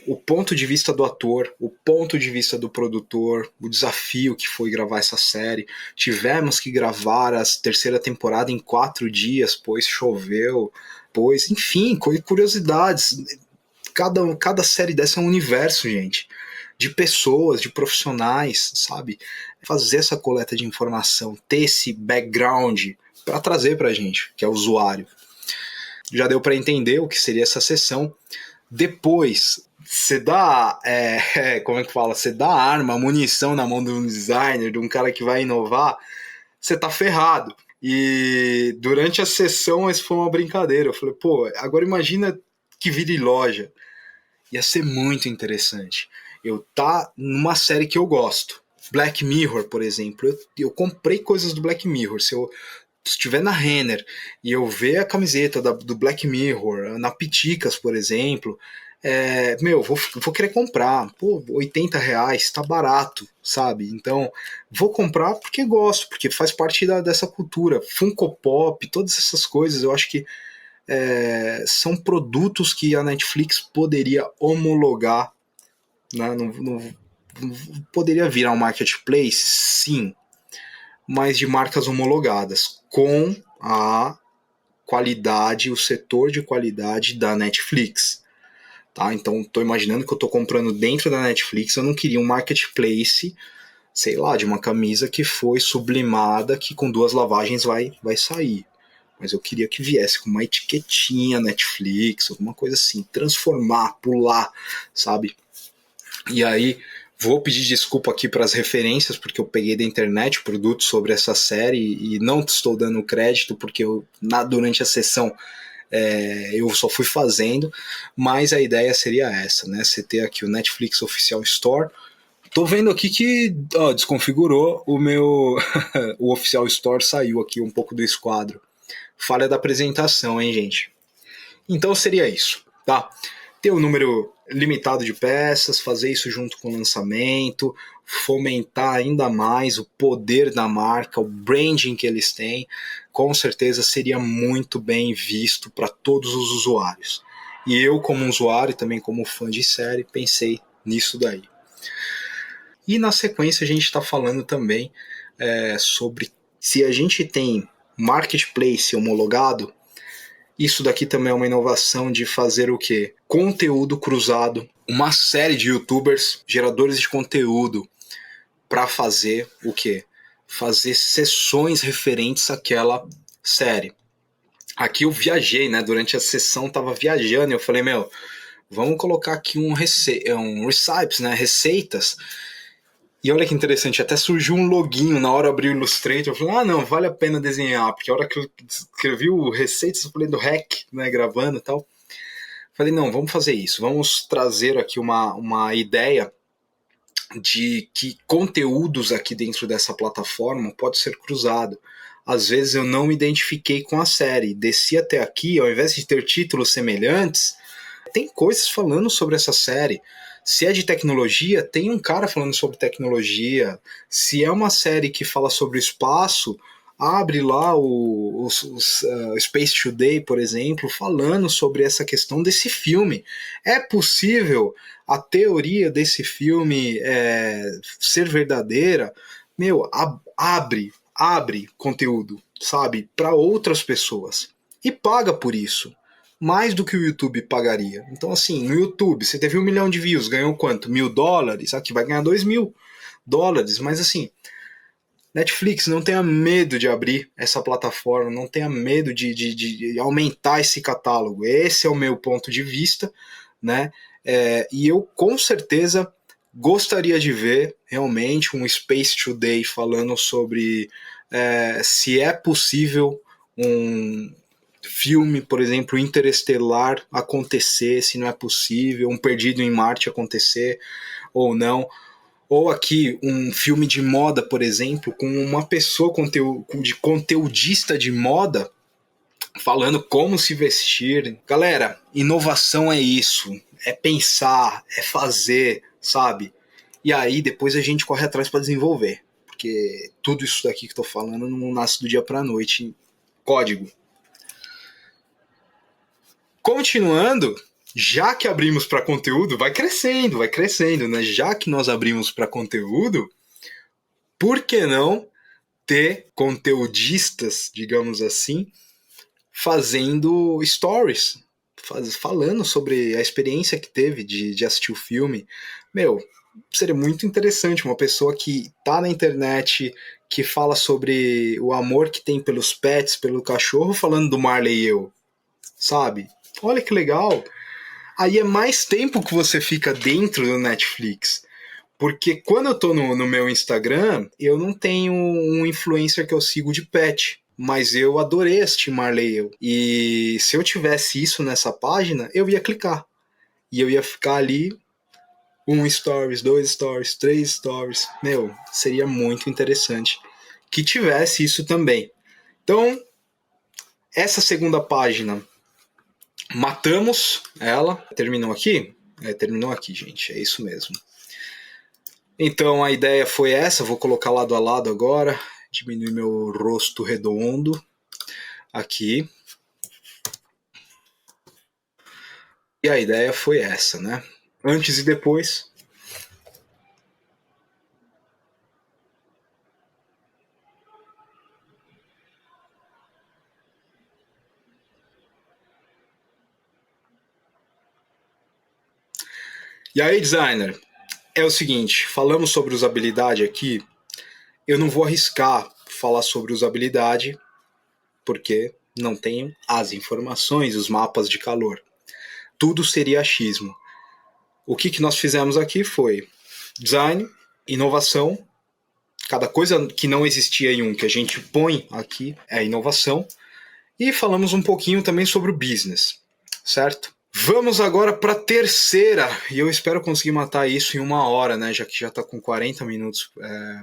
o ponto de vista do ator, o ponto de vista do produtor, o desafio que foi gravar essa série. Tivemos que gravar a terceira temporada em 4 dias, pois choveu, pois, enfim, curiosidades. Cada série dessa é um universo, gente. De pessoas, de profissionais, sabe? Fazer essa coleta de informação, ter esse background para trazer pra gente, que é o usuário. Já deu para entender o que seria essa sessão. Depois, você dá, como é que fala? Você dá arma, munição na mão de um designer, de um cara que vai inovar, você tá ferrado. E durante a sessão, isso foi uma brincadeira. Eu falei, pô, agora imagina que vire loja. Ia ser muito interessante. Eu tá numa série que eu gosto. Black Mirror, por exemplo. Eu comprei coisas do Black Mirror. Se eu estiver na Renner e eu ver a camiseta do Black Mirror, na Piticas, por exemplo, vou querer comprar. Pô, R$ 80, tá barato, sabe? Então, vou comprar porque gosto, porque faz parte dessa cultura. Funko Pop, todas essas coisas, eu acho que são produtos que a Netflix poderia homologar, né? Não poderia virar um marketplace, sim, mas de marcas homologadas, com a qualidade, o setor de qualidade da Netflix. Tá? Então, estou imaginando que eu estou comprando dentro da Netflix, eu não queria um marketplace, sei lá, de uma camisa que foi sublimada, que com 2 lavagens vai sair. Mas eu queria que viesse com uma etiquetinha Netflix, alguma coisa assim, transformar, pular, sabe? E aí, vou pedir desculpa aqui para as referências, porque eu peguei da internet produtos sobre essa série e não estou dando crédito, porque durante a sessão eu só fui fazendo, mas a ideia seria essa, né? Você ter aqui o Netflix Official Store. Tô vendo aqui que desconfigurou o meu. O Official Store saiu aqui um pouco do esquadro. Falha da apresentação, hein, gente? Então seria isso, tá? Ter um número limitado de peças, fazer isso junto com o lançamento, fomentar ainda mais o poder da marca, o branding que eles têm, com certeza seria muito bem visto para todos os usuários. E eu, como usuário e também como fã de série, pensei nisso daí. E na sequência a gente está falando também sobre se a gente tem marketplace homologado. Isso daqui também é uma inovação de fazer o quê? Conteúdo cruzado. Uma série de youtubers, geradores de conteúdo, para fazer o quê? Fazer sessões referentes àquela série. Aqui eu viajei, né? Durante a sessão tava viajando e eu falei, vamos colocar aqui um recipes, né? Receitas. E olha que interessante, até surgiu um loginho na hora de abrir o Illustrator. Eu falei, não, vale a pena desenhar, porque a hora que eu escrevi o receitas, eu falei do hack, né, gravando e tal. Falei, não, vamos fazer isso, vamos trazer aqui uma ideia de que conteúdos aqui dentro dessa plataforma pode ser cruzado. Às vezes eu não me identifiquei com a série, desci até aqui, ao invés de ter títulos semelhantes, tem coisas falando sobre essa série. Se é de tecnologia, tem um cara falando sobre tecnologia. Se é uma série que fala sobre o espaço, abre lá o Space Today, por exemplo, falando sobre essa questão desse filme. É possível a teoria desse filme ser verdadeira? Abre conteúdo, sabe, para outras pessoas e paga por isso mais do que o YouTube pagaria. Então, assim, no YouTube, você teve 1 milhão de views, ganhou quanto? $1.000? Aqui vai ganhar $2.000. Mas, assim, Netflix, não tenha medo de abrir essa plataforma, não tenha medo de aumentar esse catálogo. Esse é o meu ponto de vista, né? E eu, com certeza, gostaria de ver realmente um Space Today falando sobre se é possível um filme, por exemplo, Interestelar acontecer, se não é possível, um Perdido em Marte acontecer ou não. Ou aqui um filme de moda, por exemplo, com uma pessoa de conteudista de moda falando como se vestir. Galera, inovação é isso, é pensar, é fazer, sabe? E aí depois a gente corre atrás para desenvolver, porque tudo isso daqui que estou falando não nasce do dia para a noite. Código. Continuando, já que abrimos para conteúdo, vai crescendo, né? Já que nós abrimos para conteúdo, por que não ter conteudistas, digamos assim, fazendo stories, falando sobre a experiência que teve de assistir o filme? Seria muito interessante uma pessoa que tá na internet, que fala sobre o amor que tem pelos pets, pelo cachorro, falando do Marley e eu, sabe? Olha que legal. Aí é mais tempo que você fica dentro do Netflix. Porque quando eu tô no meu Instagram, eu não tenho um influencer que eu sigo de pet. Mas eu adorei assistir Marley e eu. E se eu tivesse isso nessa página, eu ia clicar. E eu ia ficar ali, 1 stories, 2 stories, 3 stories. Seria muito interessante que tivesse isso também. Então, essa segunda página matamos ela. Terminou aqui? Terminou aqui, gente. É isso mesmo. Então a ideia foi essa. Vou colocar lado a lado agora. Diminuir meu rosto redondo aqui. E a ideia foi essa, né? Antes e depois. E aí, designer, é o seguinte, falamos sobre usabilidade aqui, eu não vou arriscar falar sobre usabilidade, porque não tenho as informações, os mapas de calor. Tudo seria achismo. O que nós fizemos aqui foi design, inovação, cada coisa que não existia em um que a gente põe aqui é inovação, e falamos um pouquinho também sobre o business, certo? Vamos agora para a terceira, e eu espero conseguir matar isso em 1 hora, né? Já que já está com 40 minutos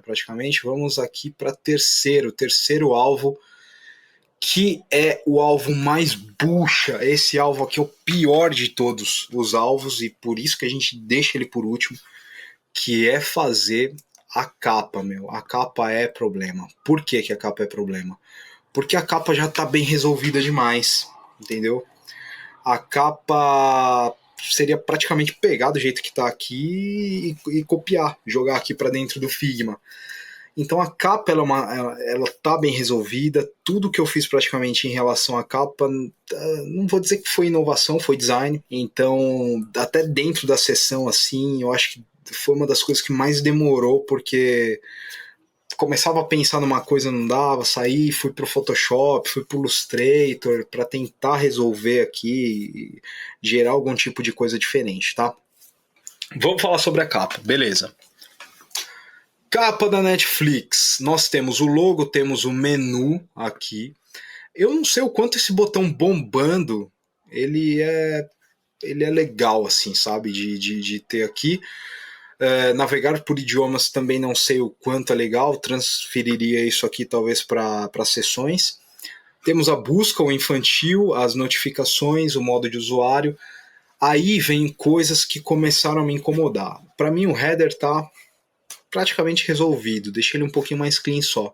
praticamente. Vamos aqui para o terceiro alvo, que é o alvo mais bucha. Esse alvo aqui é o pior de todos os alvos, e por isso que a gente deixa ele por último, que é fazer a capa, meu. A capa é problema. Por que a capa é problema? Porque a capa já está bem resolvida demais, entendeu? A capa seria praticamente pegar do jeito que está aqui e copiar, jogar aqui para dentro do Figma. Então a capa ela tá bem resolvida. Tudo que eu fiz praticamente em relação à capa, não vou dizer que foi inovação, foi design. Então até dentro da sessão assim, eu acho que foi uma das coisas que mais demorou, porque começava a pensar numa coisa, não dava, saí, fui pro Photoshop, fui pro Illustrator para tentar resolver aqui, gerar algum tipo de coisa diferente, tá? Vamos falar sobre a capa, beleza. Capa da Netflix, nós temos o logo, temos o menu aqui. Eu não sei o quanto esse botão bombando, ele é legal, assim, sabe, de ter aqui. Navegar por idiomas também não sei o quanto é legal, transferiria isso aqui talvez para sessões. Temos a busca, o infantil, as notificações, o modo de usuário. Aí vem coisas que começaram a me incomodar. Para mim o header tá praticamente resolvido, deixei ele um pouquinho mais clean só.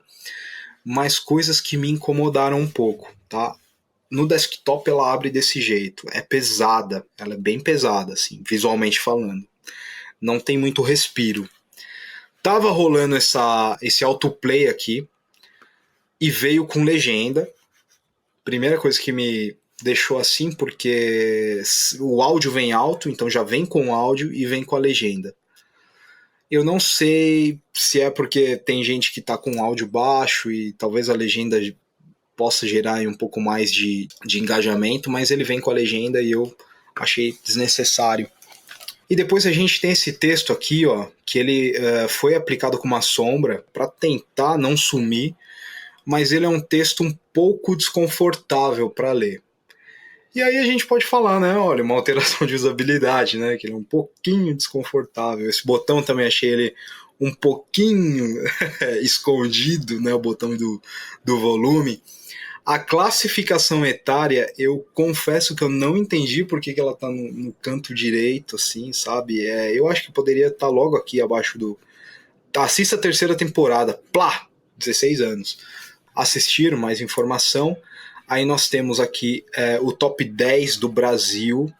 Mas coisas que me incomodaram um pouco, tá? No desktop ela abre desse jeito, é pesada, ela é bem pesada, assim, visualmente falando. Não tem muito respiro. Tava rolando esse autoplay aqui e veio com legenda. Primeira coisa que me deixou assim, porque o áudio vem alto, então já vem com o áudio e vem com a legenda. Eu não sei se é porque tem gente que tá com áudio baixo e talvez a legenda possa gerar um pouco mais de engajamento, mas ele vem com a legenda e eu achei desnecessário. E depois a gente tem esse texto aqui, ó, que ele foi aplicado com uma sombra para tentar não sumir, mas ele é um texto um pouco desconfortável para ler. E aí a gente pode falar, né, olha, uma alteração de usabilidade, né, que ele é um pouquinho desconfortável. Esse botão também achei ele um pouquinho escondido, né, o botão do volume. A classificação etária, eu confesso que eu não entendi porque que ela tá no canto direito, assim, sabe? Eu acho que poderia estar logo aqui abaixo do... Assista a terceira temporada, plá, 16 anos. Assistir, mais informação. Aí nós temos aqui o top 10 do Brasil.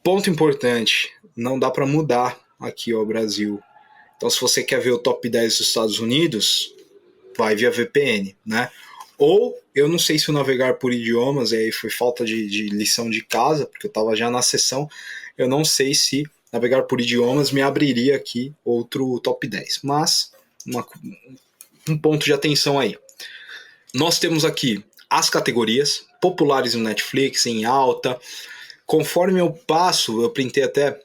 Ponto importante, não dá para mudar aqui, ó, Brasil. Então se você quer ver o top 10 dos Estados Unidos, vai via VPN, né? Ou, eu não sei se o navegar por idiomas, aí foi falta de lição de casa, porque eu estava já na sessão, eu não sei se navegar por idiomas me abriria aqui outro top 10. Mas, um ponto de atenção aí. Nós temos aqui as categorias, populares no Netflix, em alta. Conforme eu passo, eu printei até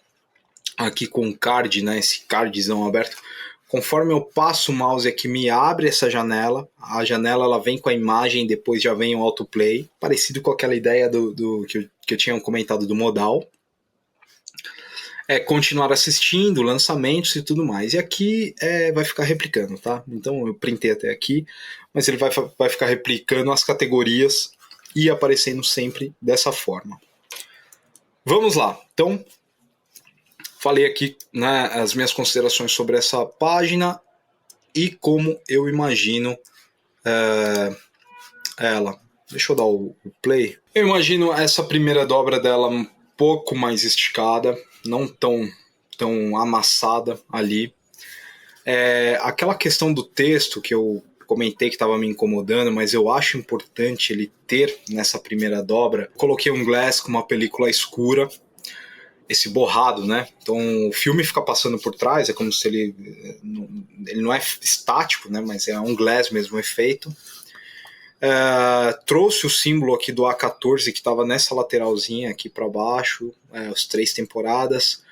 aqui com o card, né, esse cardzão aberto. Conforme eu passo o mouse aqui, me abre essa janela. A janela ela vem com a imagem, depois já vem o autoplay. Parecido com aquela ideia do que eu tinha comentado do modal. Continuar assistindo, lançamentos e tudo mais. E aqui vai ficar replicando, tá? Então eu printei até aqui, mas ele vai ficar replicando as categorias e aparecendo sempre dessa forma. Vamos lá. Então, falei aqui, né, as minhas considerações sobre essa página e como eu imagino ela. Deixa eu dar o play. Eu imagino essa primeira dobra dela um pouco mais esticada, não tão amassada ali. Aquela questão do texto que eu comentei que estava me incomodando, mas eu acho importante ele ter nessa primeira dobra. Coloquei um glass com uma película escura. esse borrado, né? Então o filme fica passando por trás, é como se ele não é estático, né? Mas é um glass mesmo, um efeito. Trouxe o símbolo aqui do A14 que estava nessa lateralzinha aqui para baixo, as 3 temporadas,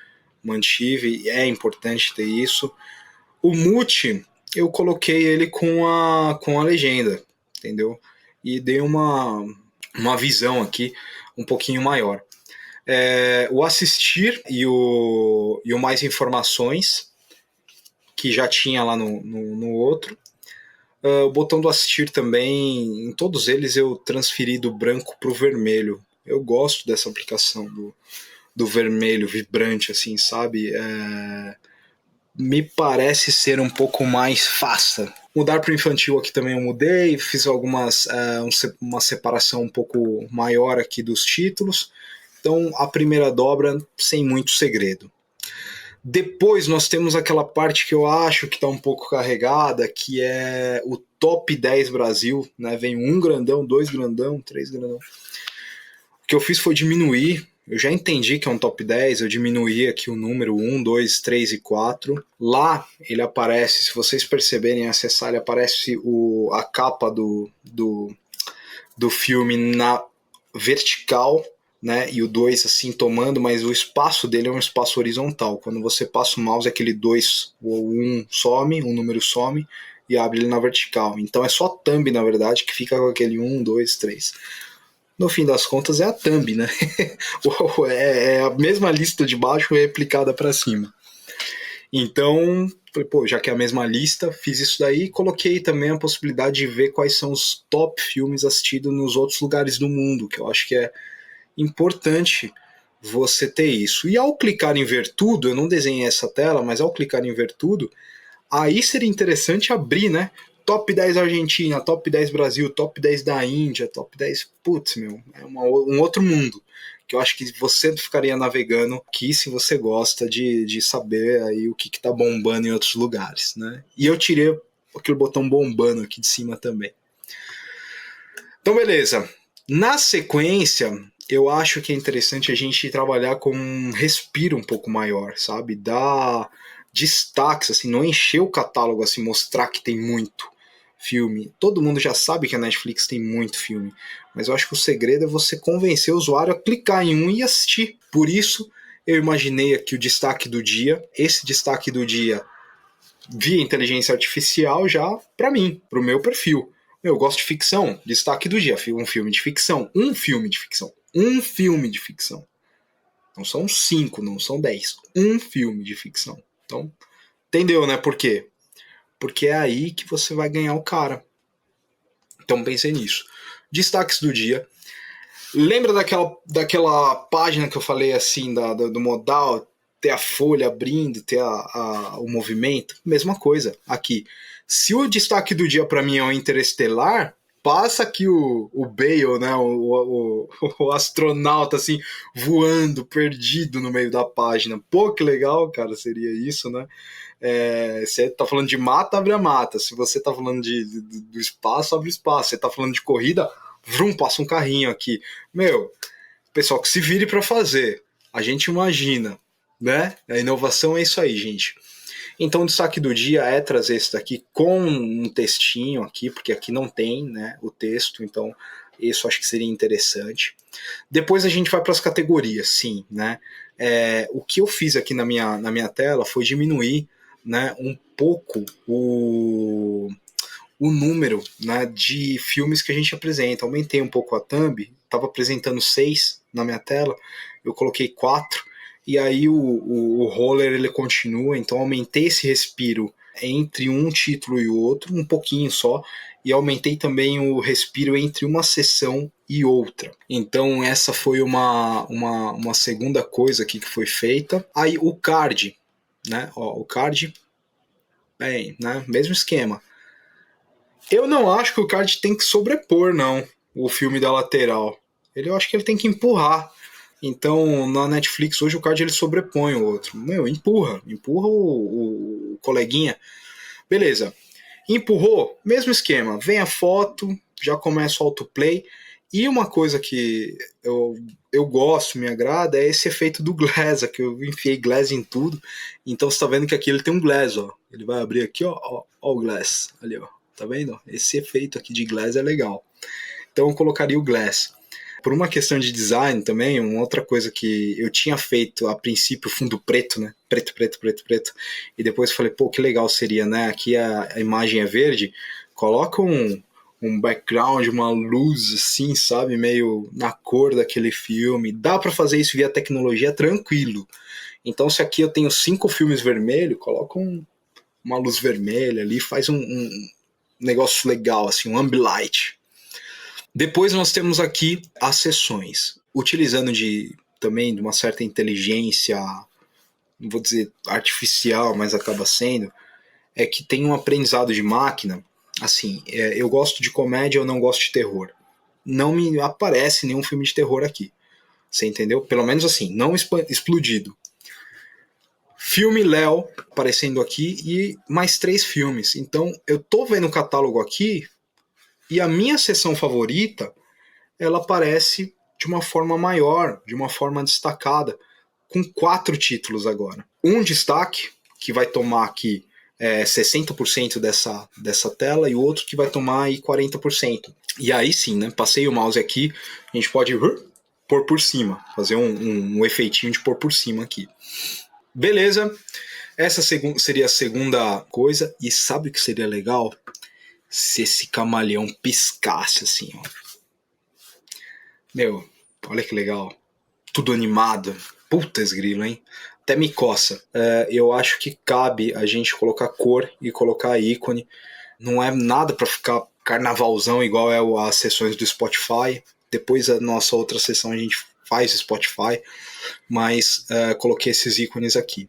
mantive, é importante ter isso. O mute, eu coloquei ele com a legenda, entendeu? E dei uma visão aqui um pouquinho maior. O assistir e o mais informações, que já tinha lá no outro. O botão do assistir também, em todos eles eu transferi do branco para o vermelho. Eu gosto dessa aplicação do vermelho vibrante, assim, sabe? Me parece ser um pouco mais fácil. Mudar para o infantil aqui também eu mudei, fiz uma separação um pouco maior aqui dos títulos. Então a primeira dobra sem muito segredo. Depois nós temos aquela parte que eu acho que está um pouco carregada, que é o top 10 Brasil, né? Vem um grandão, 2 grandão, 3 grandão. O que eu fiz foi diminuir. Eu já entendi que é um top 10, eu diminuí aqui o número 1, 2, 3 e 4. Lá ele aparece, se vocês perceberem, acessar, ele aparece a capa do filme na vertical, né, e o 2 assim tomando, mas o espaço dele é um espaço horizontal. Quando você passa o mouse, aquele 2 ou 1 some, um número some e abre ele na vertical. Então é só a thumb, na verdade, que fica com aquele 1, 2, 3. No fim das contas é a thumb, né? É a mesma lista de baixo replicada para cima. Então, já que é a mesma lista, fiz isso daí e coloquei também a possibilidade de ver quais são os top filmes assistidos nos outros lugares do mundo, que eu acho que é importante você ter isso. E ao clicar em ver tudo, eu não desenhei essa tela, mas ao clicar em ver tudo, aí seria interessante abrir, né? Top 10 Argentina, top 10 Brasil, top 10 da Índia, top 10. Putz, meu, é um outro mundo. Que eu acho que você ficaria navegando aqui se você gosta de saber aí o que tá bombando em outros lugares, né? E eu tirei aquele botão bombando aqui de cima também. Então, beleza. Na sequência, eu acho que é interessante a gente trabalhar com um respiro um pouco maior, sabe? Dar destaques, assim, não encher o catálogo, assim, mostrar que tem muito filme. Todo mundo já sabe que a Netflix tem muito filme, mas eu acho que o segredo é você convencer o usuário a clicar em um e assistir. Por isso, eu imaginei aqui o destaque do dia. Esse destaque do dia via inteligência artificial já para mim, para o meu perfil. Eu gosto de ficção, destaque do dia, um filme de ficção, um filme de ficção, um filme de ficção. Não são 5, não são 10, um filme de ficção. Então, entendeu, né? Por quê? Porque é aí que você vai ganhar o cara. Então pensei nisso. Destaques do dia. Lembra daquela página que eu falei assim, do modal, ter a folha abrindo, ter o movimento? Mesma coisa aqui. Se o destaque do dia para mim é o Interestelar, passa aqui o Bale, né, o astronauta assim, voando, perdido no meio da página. Pô, que legal, cara, seria isso, né? Você tá falando de mata, abre a mata. Se você tá falando do espaço, abre o espaço. Você tá falando de corrida, vrum, passa um carrinho aqui. Meu, pessoal que se vire para fazer. A gente imagina, né? A inovação é isso aí, gente. Então o destaque do dia é trazer esse daqui com um textinho aqui, porque aqui não tem, né, o texto, então isso acho que seria interessante. Depois a gente vai para as categorias, sim, né? O que eu fiz aqui na minha tela foi diminuir, né, um pouco o número, né, de filmes que a gente apresenta. Aumentei um pouco a thumb, estava apresentando 6 na minha tela, eu coloquei 4, e aí o roller ele continua, então aumentei esse respiro entre um título e o outro, um pouquinho só, e aumentei também o respiro entre uma sessão e outra. Então essa foi uma segunda coisa aqui que foi feita. Aí o card, né? Ó, o card, bem, né? Mesmo esquema. Eu não acho que o card tem que sobrepor, não, o filme da lateral. Eu acho que ele tem que empurrar. Então, na Netflix, hoje o card ele sobrepõe o outro. Meu, empurra o coleguinha. Beleza. Empurrou, mesmo esquema. Vem a foto, já começa o autoplay. E uma coisa que eu gosto, me agrada, é esse efeito do glass, que eu enfiei glass em tudo. Então você tá vendo que aqui ele tem um glass, ó. Ele vai abrir aqui, ó o glass, ali, ó. Tá vendo? Esse efeito aqui de glass é legal. Então eu colocaria o glass. Por uma questão de design também, uma outra coisa que eu tinha feito a princípio, fundo preto, né? Preto, preto, preto, preto. E depois falei, pô, que legal seria, né? Aqui a imagem é verde, coloca um background, uma luz assim, sabe? Meio na cor daquele filme. Dá para fazer isso via tecnologia tranquilo. Então se aqui eu tenho 5 filmes vermelhos, coloca uma luz vermelha ali, faz um negócio legal, assim, um ambilight. Depois nós temos aqui as sessões, utilizando também de uma certa inteligência, não vou dizer artificial, mas acaba sendo, é que tem um aprendizado de máquina. Assim, eu gosto de comédia, eu não gosto de terror. Não me aparece nenhum filme de terror aqui. Você entendeu? Pelo menos assim, não explodido. Filme Léo aparecendo aqui e mais 3 filmes. Então eu tô vendo o catálogo aqui e a minha sessão favorita ela aparece de uma forma maior, de uma forma destacada, com 4 títulos agora. Um destaque, que vai tomar aqui 60% dessa tela, e o outro que vai tomar aí 40%. E aí sim, né? Passei o mouse aqui, a gente pode pôr por cima, fazer um efeitinho de pôr por cima aqui. Beleza, essa seria a segunda coisa, e sabe o que seria legal? Se esse camaleão piscasse assim, ó. Meu, olha que legal. Tudo animado. Putz grilo, hein? Até me coça. Eu acho que cabe a gente colocar cor e colocar ícone. Não é nada para ficar carnavalzão igual é as sessões do Spotify. Depois a nossa outra sessão a gente faz Spotify. Mas coloquei esses ícones aqui.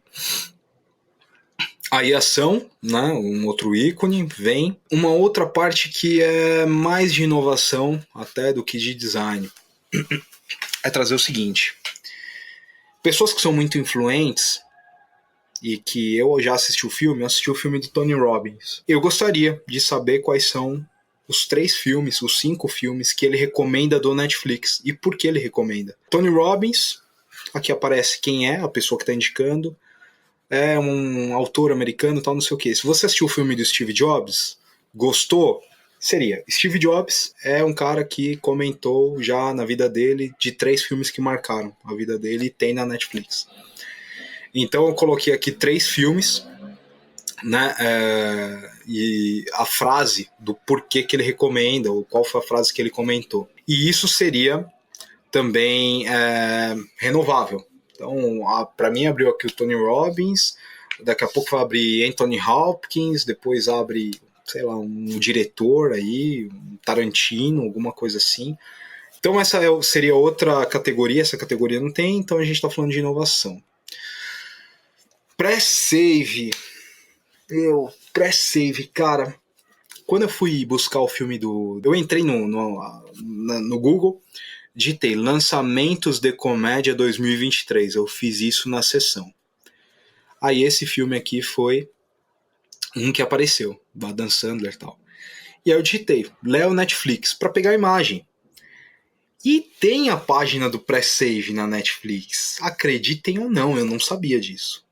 Aí ação, né? Um outro ícone, vem. Uma outra parte que é mais de inovação até do que de design. É trazer o seguinte: pessoas que são muito influentes e que eu já assisti o filme, eu assisti o filme do Tony Robbins. Eu gostaria de saber quais são os 3 filmes, os 5 filmes que ele recomenda do Netflix e por que ele recomenda. Tony Robbins, aqui aparece quem é a pessoa que está indicando, é um autor americano, tal, não sei o que. Se você assistiu o filme do Steve Jobs, gostou? Seria. Steve Jobs é um cara que comentou já na vida dele de 3 filmes que marcaram a vida dele e tem na Netflix. Então eu coloquei aqui 3 filmes, né? E a frase do porquê que ele recomenda, ou qual foi a frase que ele comentou. E isso seria também renovável. Então, para mim abriu aqui o Tony Robbins, daqui a pouco vai abrir Anthony Hopkins, depois abre, sei lá, um diretor aí, um Tarantino, alguma coisa assim. Então essa seria outra categoria, essa categoria não tem, então a gente está falando de inovação. Pré-save. Pré-save, cara. Quando eu fui buscar o filme eu entrei no Google, digitei lançamentos de comédia 2023. Eu fiz isso na sessão. Aí esse filme aqui foi um que apareceu, do Adam Sandler e tal. E aí eu digitei Léo Netflix para pegar a imagem. E tem a página do pré-save na Netflix. Acreditem ou não, eu não sabia disso.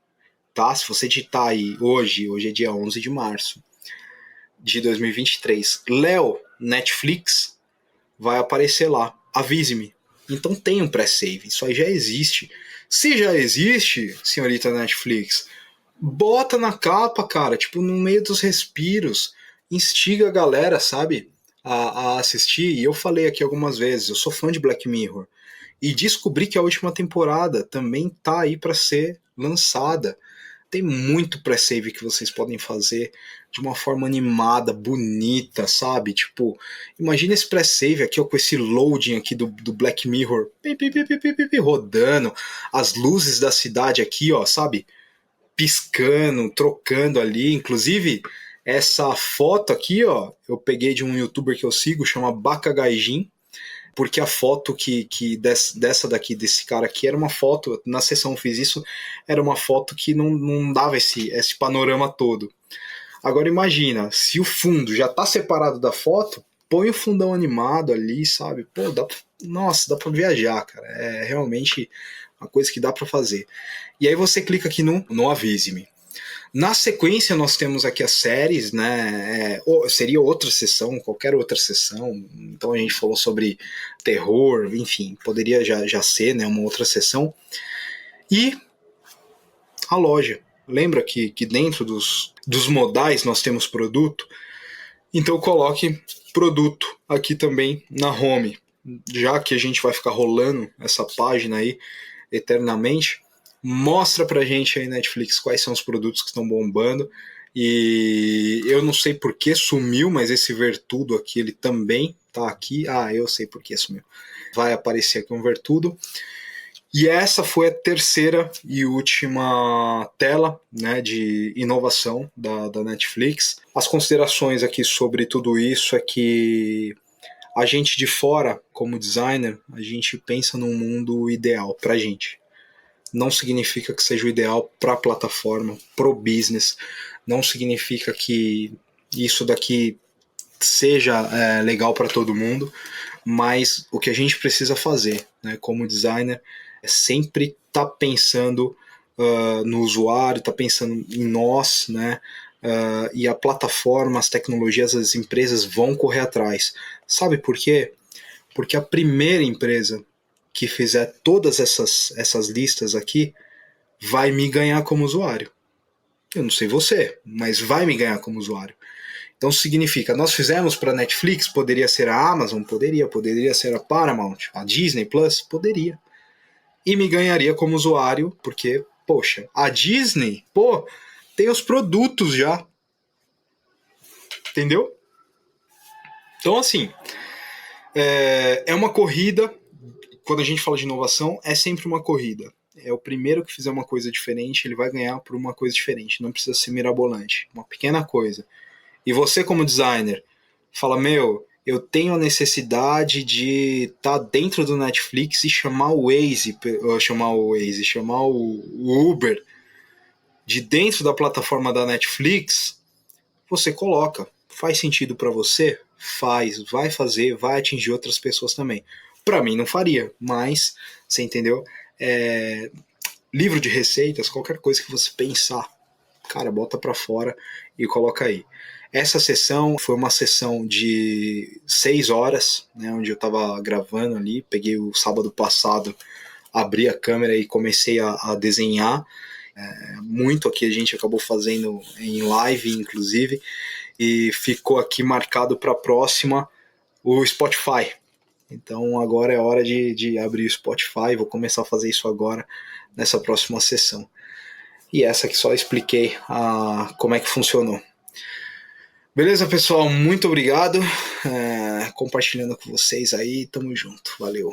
Tá? Se você digitar aí hoje é dia 11 de março de 2023, Léo Netflix, vai aparecer lá. Avise-me. Então tem um pré-save. Isso aí já existe. Se já existe, senhorita Netflix, bota na capa, cara, tipo, no meio dos respiros. Instiga a galera, sabe? A assistir. E eu falei aqui algumas vezes, eu sou fã de Black Mirror. E descobri que a última temporada também tá aí para ser lançada. Tem muito pré-save que vocês podem fazer de uma forma animada, bonita, sabe? Tipo, imagina esse pré-save aqui, ó, com esse loading aqui do Black Mirror rodando, as luzes da cidade aqui, ó, sabe? Piscando, trocando ali. Inclusive, essa foto aqui, ó, eu peguei de um youtuber que eu sigo, chama Baka Gaijin, porque a foto dessa daqui, desse cara aqui, era uma foto, na sessão eu fiz isso, era uma foto que não dava esse panorama todo. Agora imagina, se o fundo já está separado da foto, põe o fundão animado ali, sabe? Pô, nossa, dá pra viajar, cara. É realmente uma coisa que dá pra fazer. E aí você clica aqui no Avise-me. Na sequência, nós temos aqui as séries, né? Seria outra sessão, qualquer outra sessão. Então a gente falou sobre terror, enfim, poderia já ser, né, uma outra sessão. E a loja. Lembra que dentro dos modais nós temos produto? Então coloque produto aqui também na home. Já que a gente vai ficar rolando essa página aí eternamente, mostra pra gente aí, Netflix, quais são os produtos que estão bombando. E eu não sei por que sumiu, mas esse Vertudo aqui, ele também tá aqui. Ah, eu sei por que sumiu. Vai aparecer aqui um Vertudo. E essa foi a terceira e última tela, né, de inovação da Netflix. As considerações aqui sobre tudo isso é que a gente de fora, como designer, a gente pensa num mundo ideal pra gente. Não significa que seja o ideal para a plataforma, pro business. Não significa que isso daqui seja legal para todo mundo, mas o que a gente precisa fazer, né, como designer, é sempre estar pensando no usuário, estar pensando em nós, né, e a plataforma, as tecnologias, as empresas vão correr atrás. Sabe por quê? Porque a primeira empresa que fizer todas essas listas aqui vai me ganhar como usuário. Eu não sei você, mas vai me ganhar como usuário. Então significa, nós fizemos para Netflix, poderia ser a Amazon, poderia ser a Paramount, a Disney Plus, poderia. E me ganharia como usuário, porque, poxa, a Disney, pô, tem os produtos já. Entendeu? Então, assim, é uma corrida. Quando a gente fala de inovação, é sempre uma corrida. É o primeiro que fizer uma coisa diferente, ele vai ganhar por uma coisa diferente. Não precisa ser mirabolante. Uma pequena coisa. E você, como designer, fala: meu, eu tenho a necessidade de estar dentro do Netflix e chamar o Waze, chamar o Uber de dentro da plataforma da Netflix. Você coloca. Faz sentido para você? Faz. Vai fazer, vai atingir outras pessoas também. Para mim não faria, mas você entendeu? Livro de receitas, qualquer coisa que você pensar, cara, bota para fora e coloca aí. Essa sessão foi uma sessão de 6 horas, né, onde eu estava gravando ali. Peguei o sábado passado, abri a câmera e comecei a desenhar. Muito aqui a gente acabou fazendo em live, inclusive, e ficou aqui marcado para a próxima o Spotify. Então agora é hora de abrir o Spotify. Vou começar a fazer isso agora nessa próxima sessão. E essa que só expliquei como é que funcionou. Beleza, pessoal? Muito obrigado. Compartilhando com vocês aí. Tamo junto. Valeu.